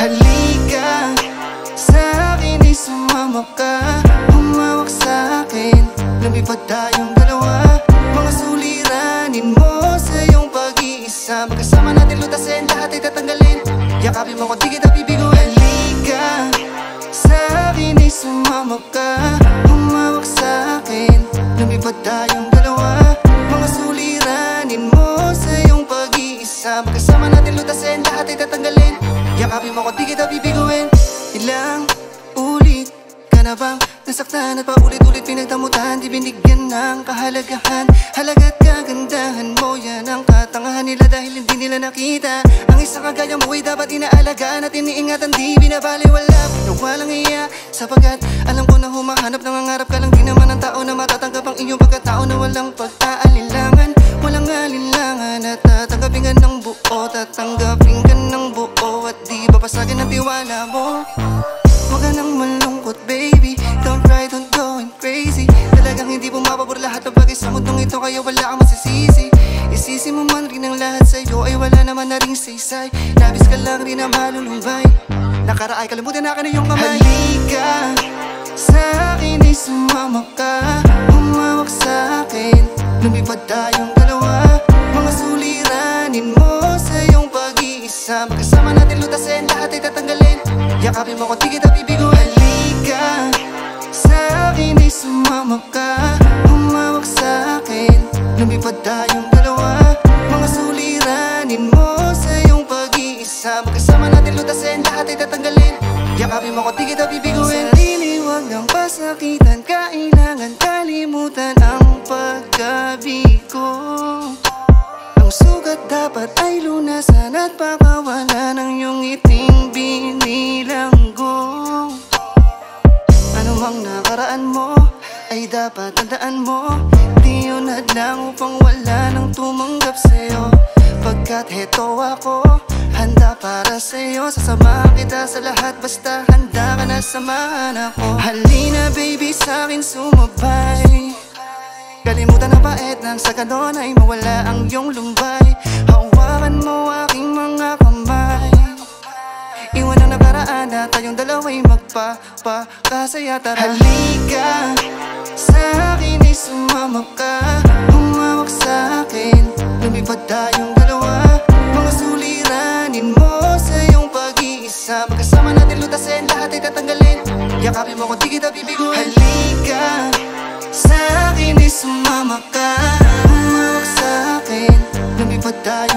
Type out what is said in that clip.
Halika sa akin, ay sumama ka. Humawak sa akin, lumipad tayong dalawa. Mga suliranin mo sa iyong pag-iisa. Magkasama natin lutasin, lahat ay tatanggalin. Yakapin mo ko, di kita bibigo. Halika sa akin, ay sumama ka. Humawak sa akin, lumipad tayong dalawa. Mga suliranin mo sa iyong pag-iisa. Magkasama natin lutasin, lahat ay tatanggalin. Yakapin mo ko, di kita bibiguin. Ilang ulit ka na bang nasaktan at paulit-ulit pinagdamutan? Di binigyan ng kahalagahan. Halaga't kagandahan mo, yan ang katangahan nila dahil hindi nila nakita. Ang isang kagaya mo ay dapat inaalagaan at iniingatan, di binabaliwala. Na walang iya, sapagkat alam ko na humahanap ng mangarap ka lang. Di naman ang tao na matatanggap ang iyong pagkatao na walang pag-aalilangan. Walang alinlangan at tatanggapin ka ng buo. Tatanggapin ka ng buo at di babasagin ang tiwala mo. Huwag ka nang malungkot baby, don't try, don't going crazy. Talagang hindi pumapabor lahat ng bagay sa mundong ito, kaya wala kang masisisi. Isisi mo man rin ang lahat sa'yo ay wala naman na ring saysay. Labis ka lang rin na malulumbay, nakaraay kalimutan na ka na iyong kamay. Halika sa akin, ay sumama ka. Humawak sa akin, lumipad tayong dalawa. Mga suliranin mo sa iyong pag-iisa. Magkasama natin lutasin, lahat ay tatanggalin. Yakapin mo ko, di kita bibigo. Halika sa akin, ay sumama ka. Humawak sa akin, lumipad tayong dalawa. Mga suliranin mo sa iyong pag-iisa. Magkasama natin lutasin, lahat ay tatanggalin. Yakapin mo ko, di kita bibiguin. Sarili wag nang pasakitan, kailangan kalimutan ang pagkabigo. Ang sugat dapat ay lunasan at pakawalan ng iyong ngiting binilanggo. Ano mang nakaraan mo ay dapat tandaan mo, di yun hadlang upang wala nang tumanggap sa'yo. Pagkat heto ako, handa para sa'yo. Sasamahan kita sa lahat, basta handa ka na samahan ako. Halina baby sa'kin sumabay, kalimutan ang pait nang sa ganon ay mawala ang iyong lumbay. Hawakan mo aking mga kamay, iwan ang nakaraan na tayong dalawa'y magpapakasaya. Tara, halika sa akin, ay sumama ka. Humawak sa akin, lumipad tayong dalawa. Mga suliranin mo sa iyong pag-iisa. Magkasama natin lutasin, lahat ay tatanggalin. Yakapin mo ko, di kita bibiguin. Halika sa akin, ay sumama ka. Humawak sa akin, lumipad tayo